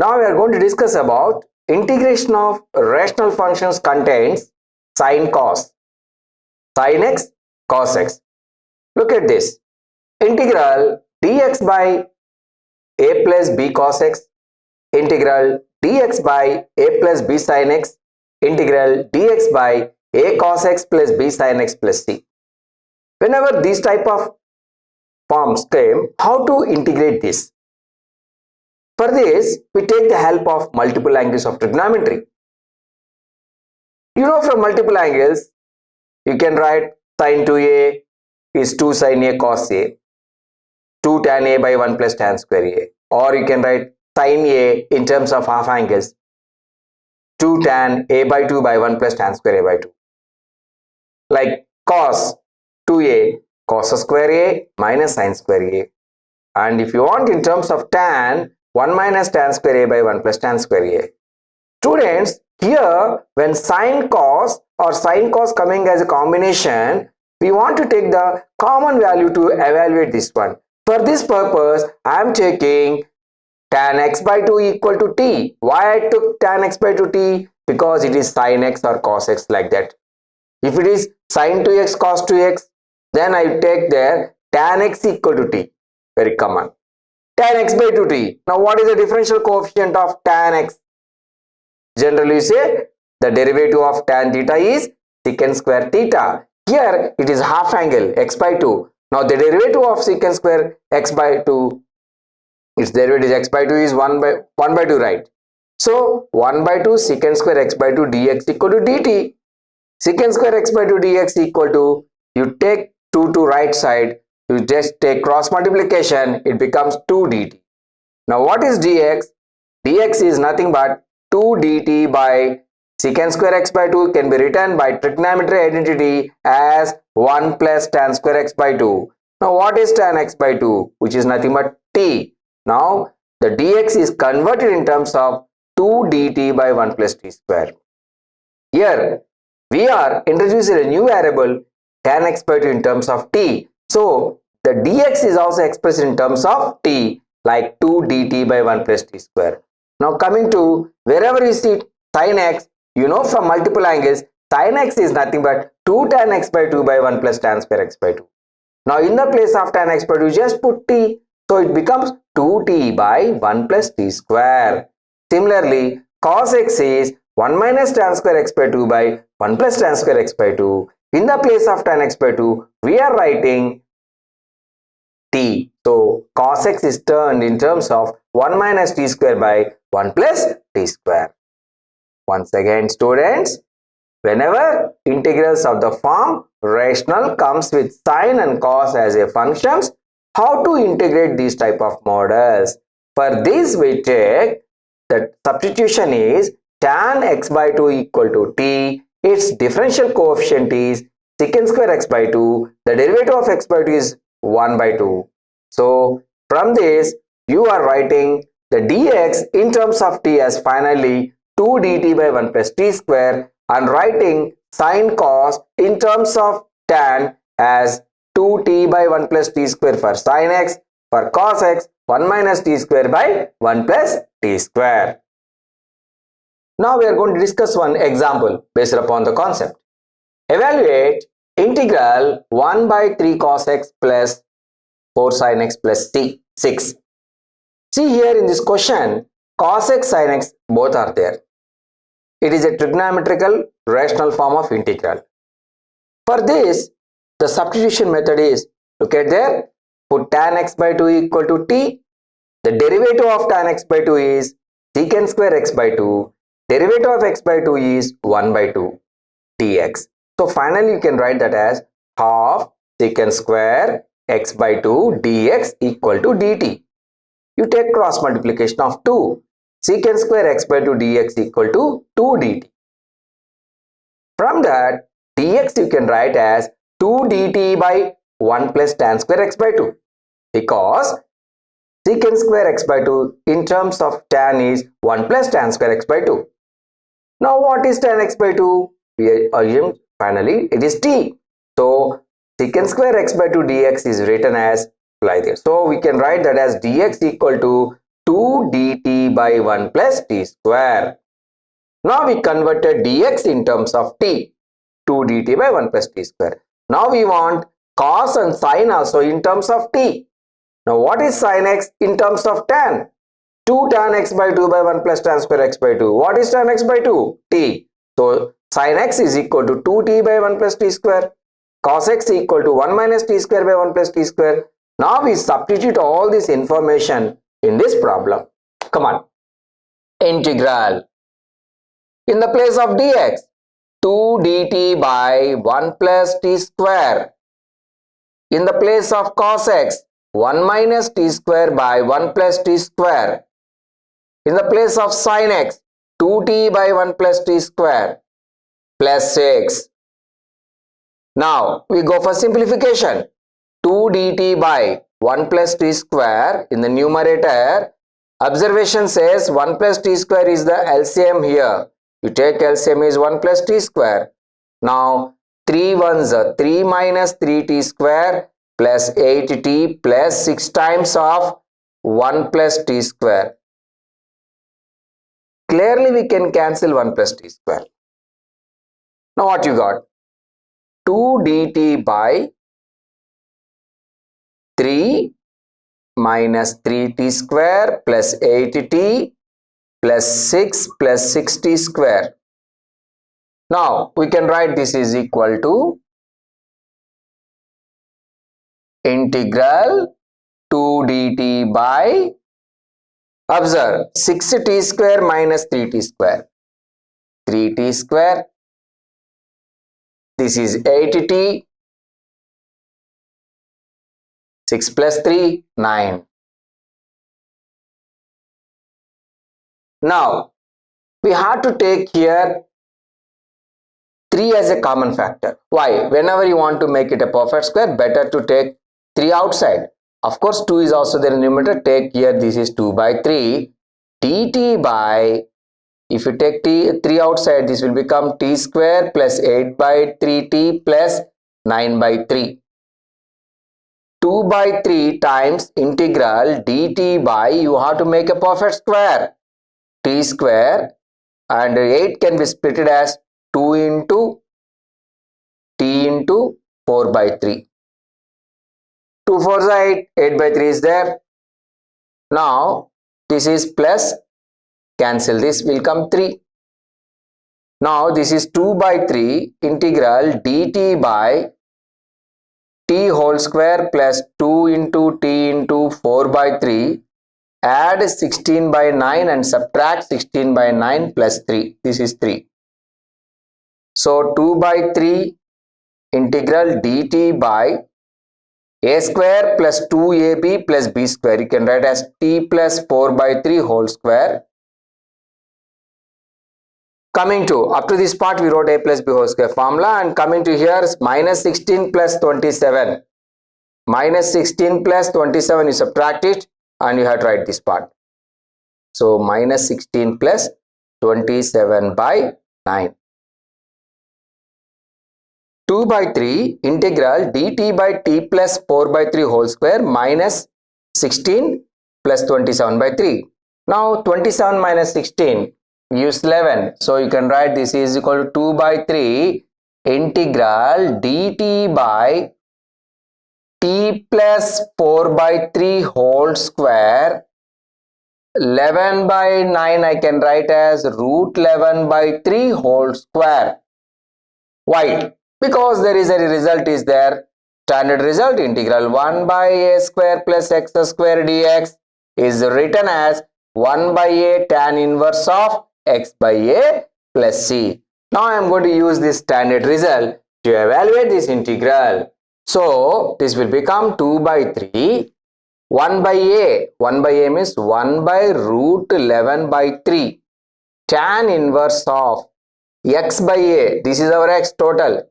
Now we are going to discuss about integration of rational functions contains sin cos, sin x, cos x. Look at this. Integral dx by a plus b cos x, integral dx by a plus b sin x, integral dx by a cos x plus b sin x plus c. Whenever these type of forms came, how to integrate this? For this, we take the help of multiple angles of trigonometry. You know, from multiple angles, you can write sin 2a is 2 sin a cos a, 2 tan a by 1 plus tan square a, or you can write sin a in terms of half angles, 2 tan a by 2 by 1 plus tan square a by 2. Like cos 2a, cos square a minus sin square a. And if you want in terms of tan, 1 minus tan square a by 1 plus tan square a. Students, here when sin cos or sin cos coming as a combination, we want to take the common value to evaluate this one. For this purpose, I am taking tan x by 2 equal to t. Why I took tan x by 2 t? Because it is sin x or cos x, like that. If it is sin 2x cos 2x, then I take there tan x equal to t. Very common. Tan x by 2t. Now what is the differential coefficient of tan x? Generally you say the derivative of tan theta is secant square theta. Here it is half angle x by 2. Now the derivative of secant square x by 2, its derivative x by 2 is 1 by 2, right? So 1 by 2 secant square x by 2 dx equal to dt. Secant square x by 2 dx equal to, you take 2 to right side, you just take cross multiplication, it becomes 2 dt. Now what is dx? Dx is nothing but 2 dt by secant square x by 2 can be written by trigonometry identity as 1 plus tan square x by 2. Now what is tan x by 2? Which is nothing but t. Now the dx is converted in terms of 2 dt by 1 plus t square. Here we are introducing a new variable tan x by 2 in terms of t. So the dx is also expressed in terms of t, like 2 dt by 1 plus t square. Now coming to wherever you see sin x, you know from multiple angles, sin x is nothing but 2 tan x by 2 by 1 plus tan square x by 2. Now in the place of tan x by 2, just put t. So it becomes 2t by 1 plus t square. Similarly, cos x is 1 minus tan square x by 2 by 1 plus tan square x by 2. In the place of tan x by 2, we are writing t. So cos x is turned in terms of 1 minus t square by 1 plus t square. Once again, students, whenever integrals of the form rational comes with sin and cos as a functions, how to integrate these type of models? For this we take the substitution is tan x by 2 equal to t. Its differential coefficient is secant square x by 2. The derivative of x by 2 is 1 by 2. So from this you are writing the dx in terms of t as finally 2 dt by 1 plus t square, and writing sin cos in terms of tan as 2t by 1 plus t square for sin x, for cos x 1 minus t square by 1 plus t square. Now we are going to discuss one example based upon the concept. Evaluate integral 1 by 3 cos x plus 4 sin x plus 6. See here in this question, cos x sin x both are there. It is a trigonometrical rational form of integral. For this, the substitution method is, look at there, put tan x by 2 equal to t. The derivative of tan x by 2 is secant square x by 2. Derivative of x by 2 is 1 by 2 dx. So finally you can write that as half secant square x by 2 dx equal to dt. You take cross multiplication of 2. Secant square x by 2 dx equal to 2 dt. From that, dx you can write as 2 dt by 1 plus tan square x by 2, because secant square x by 2 in terms of tan is 1 plus tan square x by 2. Now what is tan x by 2? We assume finally it is t. So secant square x by 2 dx is written as like this. So we can write that as dx equal to 2 dt by 1 plus t square. Now we converted dx in terms of t, 2 dt by 1 plus t square. Now we want cos and sin also in terms of t. Now what is sin x in terms of tan? 2 tan x by 2 by 1 plus tan square x by 2. What is tan x by 2? T. So sin x is equal to 2t by 1 plus t square. Cos x is equal to 1 minus t square by 1 plus t square. Now we substitute all this information in this problem. Come on. Integral. In the place of dx, 2 dt by 1 plus t square. In the place of cos x, 1 minus t square by 1 plus t square. In the place of sin x, 2t by 1 plus t square plus 6. Now we go for simplification. 2 dt by 1 plus t square in the numerator. Observation says 1 plus t square is the LCM here. You take LCM is 1 plus t square. Now 3 ones are 3 minus 3t square plus 8t plus 6 times of 1 plus t square. Clearly we can cancel 1 plus t square. Now what you got? 2 dt by 3 minus 3t square plus 8t plus 6 plus 6t square. Now we can write this is equal to integral 2 dt by, observe, 6t square minus 3t square, 3t square. This is 8t, 6 plus 3, 9. Now, we have to take here 3 as a common factor. Why? Whenever you want to make it a perfect square, better to take 3 outside. Of course, 2 is also there in the numerator. Take here, this is 2 by 3. dt by, if you take 3 outside, this will become t square plus 8 by 3t plus 9 by 3. 2 by 3 times integral dt by, you have to make a perfect square, t square, and 8 can be split as 2 into t into 4 by 3. 2 4 is 8, 8 by 3 is there. Now this is plus, cancel this, will come 3. Now this is 2 by 3 integral dt by t whole square plus 2 into t into 4 by 3. Add 16 by 9 and subtract 16 by 9 plus 3. This is 3. So 2 by 3 integral dt by a square plus 2ab plus b square. You can write as t plus 4 by 3 whole square. Coming to, up to this part we wrote a plus b whole square formula, and coming to here is minus 16 plus 27. Minus 16 plus 27, you subtract it and you have to write this part. So minus 16 plus 27 by 9. 2 by 3 integral dt by t plus 4 by 3 whole square minus 16 plus 27 by 3. Now 27 minus 16, use 11. So you can write this is equal to 2 by 3 integral dt by t plus 4 by 3 whole square. 11 by 9 I can write as root 11 by 3 whole square. Why? Because there is a result is there. Standard result, integral 1 by a square plus x square dx is written as 1 by a tan inverse of x by a plus c. Now I am going to use this standard result to evaluate this integral. So this will become 2 by 3. 1 by a. 1 by a means 1 by root 11 by 3. Tan inverse of x by a. This is our x total.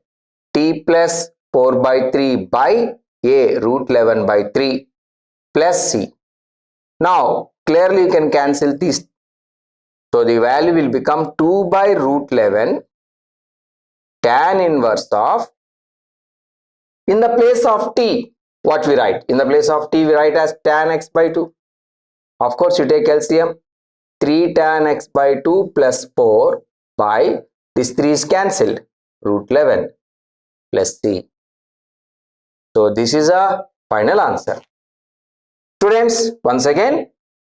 T plus 4 by 3 by a root 11 by 3 plus c. Now clearly you can cancel this. So the value will become 2 by root 11 tan inverse of, in the place of t, what we write? In the place of t we write as tan x by 2. Of course you take LCM. 3 tan x by 2 plus 4 by this 3 is cancelled, root 11 plus c. So this is a final answer. Students, once again,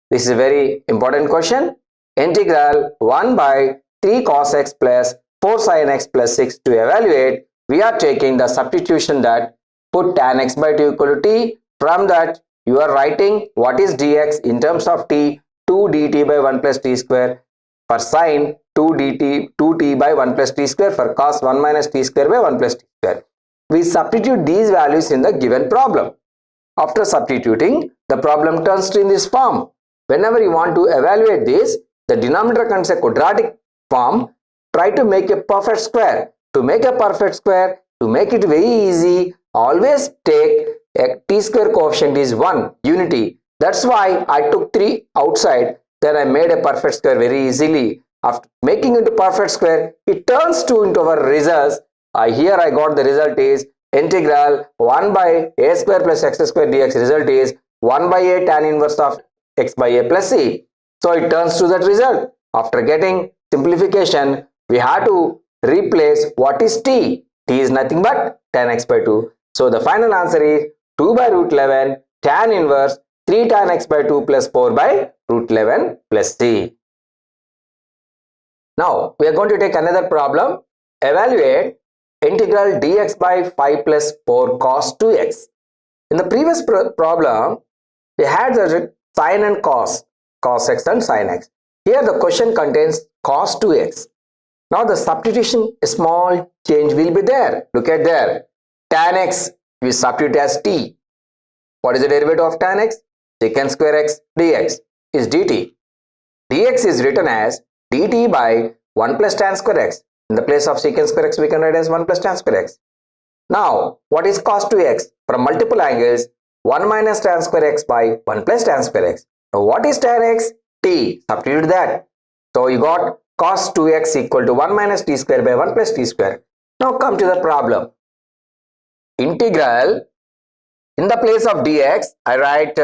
this is a very important question. Integral 1 by 3 cos x plus 4 sin x plus 6 to evaluate. We are taking the substitution that put tan x by 2 equal to t. From that, you are writing what is dx in terms of t, 2 dt by 1 plus t square. For sin, 2 dt, 2t by 1 plus t square. For cos, 1 minus t square by 1 plus t square. We substitute these values in the given problem. After substituting, the problem turns to in this form. Whenever you want to evaluate this, the denominator comes a quadratic form. Try to make a perfect square. To make a perfect square, to make it very easy, always take a t square coefficient is 1, unity. That's why I took 3 outside. Then I made a perfect square very easily. After making it a perfect square, it turns to into our results. Here I got the result is integral 1 by a square plus x square dx. Result is 1 by a tan inverse of x by a plus c. So it turns to that result. After getting simplification, we have to replace what is t. T is nothing but tan x by 2. So the final answer is 2 by root 11 tan inverse 3 tan x by 2 plus 4 by root 11 plus c. Now we are going to take another problem. Evaluate integral dx by 5 plus 4 cos 2x. In the previous problem, we had the sin and cos x and sin x. Here the question contains cos 2x. Now the substitution, a small change will be there. Look at there. Tan x, we substitute as t. What is the derivative of tan x? Secant square x dx is dt. Dx is written as dt by 1 plus tan square x. In the place of secant square x, we can write as 1 plus tan square x. Now, what is cos 2x? From multiple angles, 1 minus tan square x by 1 plus tan square x. Now, what is tan x? T. Substitute that. So, you got cos 2x equal to 1 minus t square by 1 plus t square. Now, come to the problem. Integral, in the place of dx, I write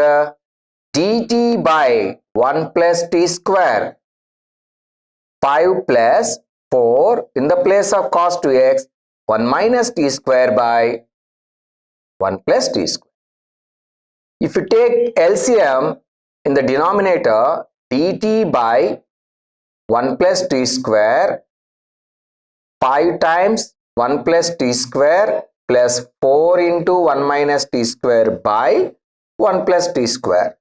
dt by 1 plus t square. 5 plus 4 in the place of cos 2x, 1 minus t square by 1 plus t square. If you take LCM in the denominator, dt by 1 plus t square, 5 times 1 plus t square plus 4 into 1 minus t square by 1 plus t square.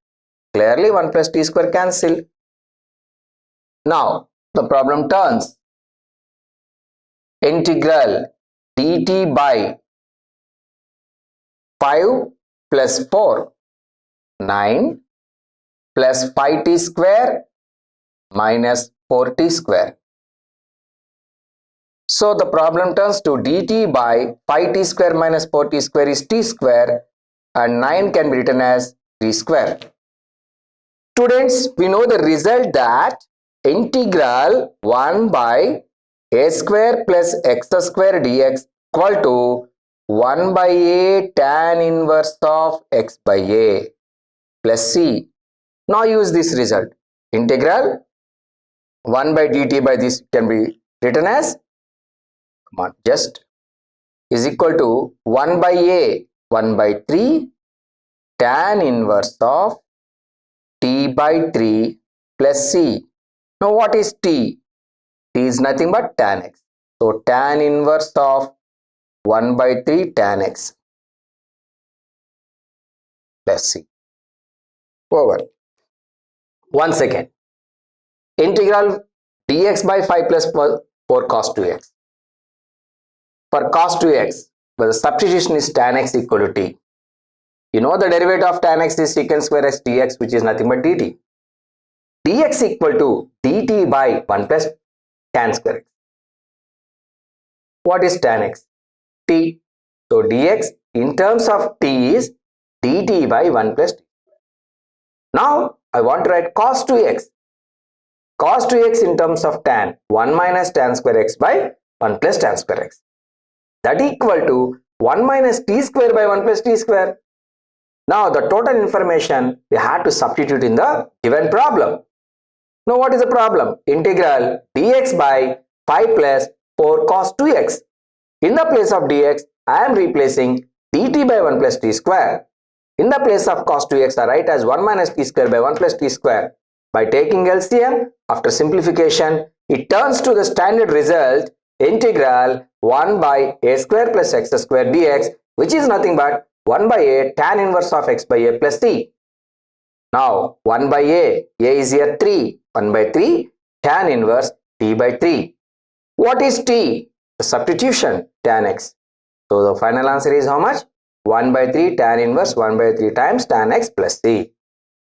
Clearly 1 plus t square cancel. Now the problem turns. Integral dt by 5 plus 4, 9 plus 5t square minus 4t square. So the problem turns to dt by 5t square minus 4t square is t square and 9 can be written as 3 square. Students, we know the result that integral 1 by a square plus x square dx equal to 1 by a tan inverse of x by a plus c. Now use this result. Integral 1 by dt by this can be written as, come on, just is equal to 1 by a 1 by 3 tan inverse of t by 3 plus c. Now what is t? T is nothing but tan x. So tan inverse of 1 by 3 tan x plus c. Over. Once again, integral dx by 5 plus 4 cos 2x. For cos 2x, the substitution is tan x equal to t. You know the derivative of tan x is secant square x dx, which is nothing but dt. Dx equal to dt by 1 plus tan square x. What is tan x? T. So dx in terms of t is dt by 1 plus t. Now I want to write cos 2x. Cos 2x in terms of tan, 1 minus tan square x by 1 plus tan square x. That equal to 1 minus t square by 1 plus t square. Now the total information we had to substitute in the given problem. Now what is the problem? Integral dx by 5 plus 4 cos 2x. In the place of dx, I am replacing dt by 1 plus t square. In the place of cos 2x, I write as 1 minus t square by 1 plus t square. By taking LCM, after simplification, it turns to the standard result integral 1 by a square plus x square dx, which is nothing but 1 by a tan inverse of x by a plus c. Now 1 by a is here 3, 1 by 3 tan inverse t by 3. What is t? The substitution tan x. So the final answer is how much? 1 by 3 tan inverse 1 by 3 times tan x plus c.